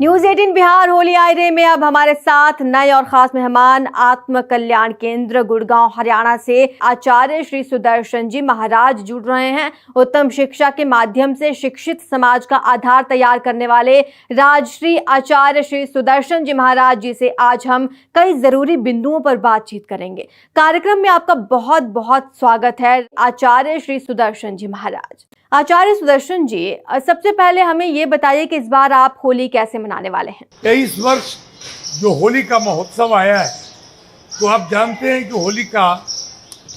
News 18 Bihar Holi Ayre में अब हमारे साथ नए और खास मेहमान आत्म कल्याण केंद्र गुड़गांव हरियाणा से आचार्य श्री सुदर्शन जी महाराज जुड़ रहे हैं। उत्तम शिक्षा के माध्यम से शिक्षित समाज का आधार तैयार करने वाले राजश्री आचार्य श्री सुदर्शन जी महाराज जी से आज हम कई जरूरी बिंदुओं पर बातचीत करेंगे। कार्यक्रम में आपका बहुत बहुत स्वागत है आचार्य श्री सुदर्शन जी महाराज। आचार्य सुदर्शन जी, सबसे पहले हमें ये बताइए कि इस बार आप होली कैसे मनाने वाले हैं। इस वर्ष जो होली का महोत्सव आया है, तो आप जानते हैं कि होली का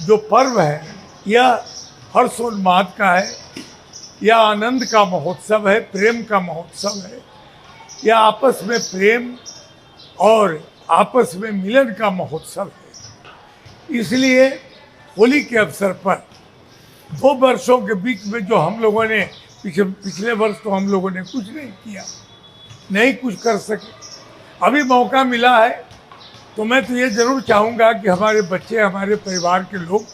जो पर्व है यह हर्षोन्माद का है, यह आनंद का महोत्सव है, प्रेम का महोत्सव है, यह आपस में प्रेम और आपस में मिलन का महोत्सव है। इसलिए होली के अवसर पर 2 वर्षों के बीच में जो हम लोगों ने पिछले वर्ष तो हम लोगों ने कुछ नहीं किया, नहीं कुछ कर सके। अभी मौका मिला है तो मैं तो ये जरूर चाहूँगा कि हमारे बच्चे, हमारे परिवार के लोग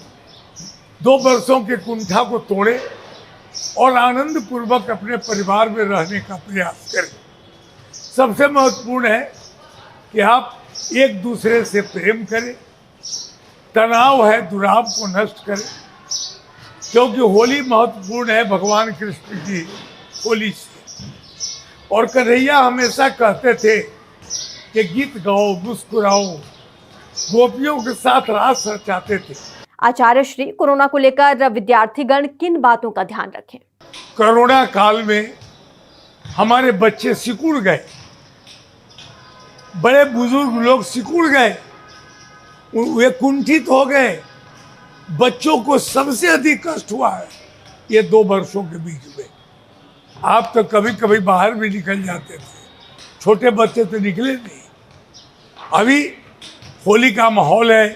2 वर्षों के कुंठा को तोड़े और आनंद पूर्वक अपने परिवार में रहने का प्रयास करें। सबसे महत्वपूर्ण है कि आप एक दूसरे से प्रेम करें, तनाव है दुराव को नष्ट करें, क्योंकि होली महत्वपूर्ण है भगवान कृष्ण की होली से। और कन्हैया हमेशा कहते थे कि गीत गाओ, मुस्कुराओ, गोपियों के साथ रास रचाते थे। आचार्य श्री, कोरोना को लेकर विद्यार्थीगण किन बातों का ध्यान रखें? कोरोना काल में हमारे बच्चे सिकुड़ गए, बड़े बुजुर्ग लोग सिकुड़ गए, वे कुंठित हो गए। बच्चों को सबसे अधिक कष्ट हुआ है ये 2 वर्षों के बीच में। आप तो कभी कभी बाहर भी निकल जाते थे, छोटे बच्चे तो निकले नहीं। अभी होली का माहौल है,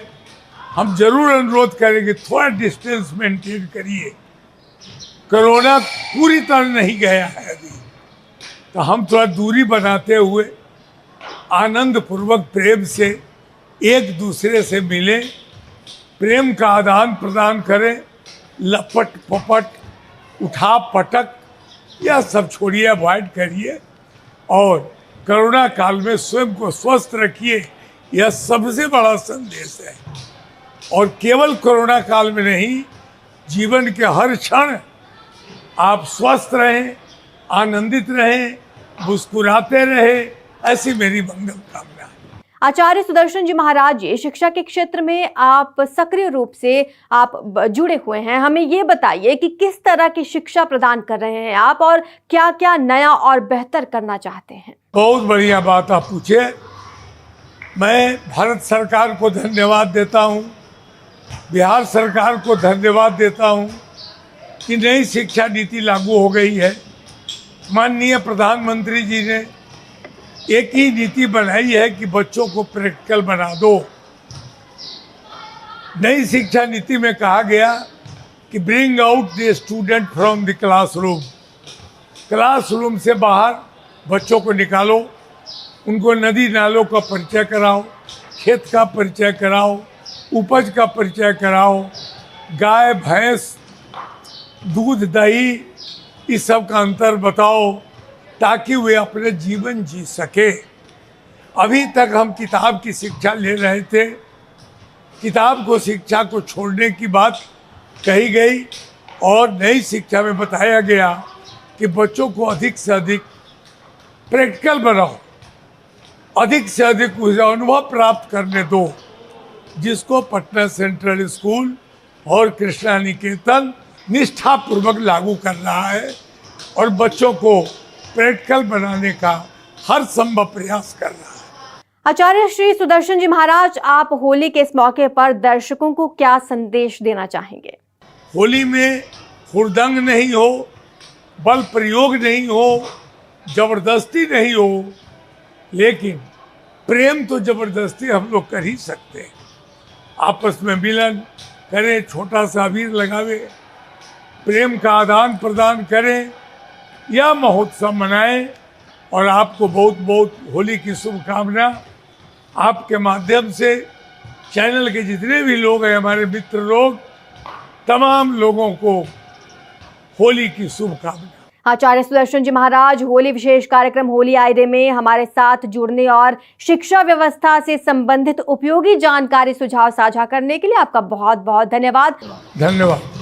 हम जरूर अनुरोध करेंगे थोड़ा डिस्टेंस मेंटेन करिए। कोरोना पूरी तरह नहीं गया है अभी, तो हम थोड़ा दूरी बनाते हुए आनंद पूर्वक प्रेम से एक दूसरे से मिलें, प्रेम का आदान प्रदान करें। लपट पपट, उठा पटक, यह सब छोड़िए, अवॉइड करिए और कोरोना काल में स्वयं को स्वस्थ रखिए। यह सबसे बड़ा संदेश है। और केवल कोरोना काल में नहीं, जीवन के हर क्षण आप स्वस्थ रहें, आनंदित रहें, मुस्कुराते रहें, ऐसी मेरी मंगल कामना। आचार्य सुदर्शन जी महाराज जी, शिक्षा के क्षेत्र में आप सक्रिय रूप से आप जुड़े हुए हैं। हमें ये बताइए कि किस तरह की शिक्षा प्रदान कर रहे हैं आप और क्या क्या नया और बेहतर करना चाहते हैं। बहुत बढ़िया बात आप पूछे। मैं भारत सरकार को धन्यवाद देता हूँ, बिहार सरकार को धन्यवाद देता हूँ कि नई शिक्षा नीति लागू हो गई है। माननीय प्रधानमंत्री जी ने एक ही नीति बनाई है कि बच्चों को प्रैक्टिकल बना दो। नई शिक्षा नीति में कहा गया कि bring out the student from the classroom. Classroom से बाहर बच्चों को निकालो, उनको नदी नालों का परिचय कराओ, खेत का परिचय कराओ, उपज का परिचय कराओ, गाय भैंस, दूध दही, इस सब का अंतर बताओ, ताकि वे अपने जीवन जी सके। अभी तक हम किताब की शिक्षा ले रहे थे, किताब को शिक्षा को छोड़ने की बात कही गई और नई शिक्षा में बताया गया कि बच्चों को अधिक से अधिक प्रैक्टिकल बनाओ, अधिक से अधिक उसे अनुभव प्राप्त करने दो, जिसको पटना सेंट्रल स्कूल और कृष्णा निकेतन निष्ठापूर्वक लागू कर रहा है और बच्चों को प्रैक्टिकल बनाने का हर संभव प्रयास कर रहा है। आचार्य श्री सुदर्शन जी महाराज, आप होली के इस मौके पर दर्शकों को क्या संदेश देना चाहेंगे? होली में हुड़दंग नहीं हो, बल प्रयोग नहीं हो, जबरदस्ती नहीं हो, लेकिन प्रेम तो जबरदस्ती हम लोग कर ही सकते हैं। आपस में मिलन करें, छोटा सा अबीर लगावे, प्रेम का आदान प्रदान करें, यह महोत्सव मनाएं। और आपको बहुत बहुत होली की शुभकामना। आपके माध्यम से चैनल के जितने भी लोग हैं, हमारे मित्र लोग, तमाम लोगों को होली की शुभकामना। आचार्य सुदर्शन जी महाराज होली विशेष कार्यक्रम होली आयरे में हमारे साथ जुड़ने और शिक्षा व्यवस्था से संबंधित उपयोगी जानकारी सुझाव साझा करने के लिए आपका बहुत बहुत धन्यवाद। धन्यवाद।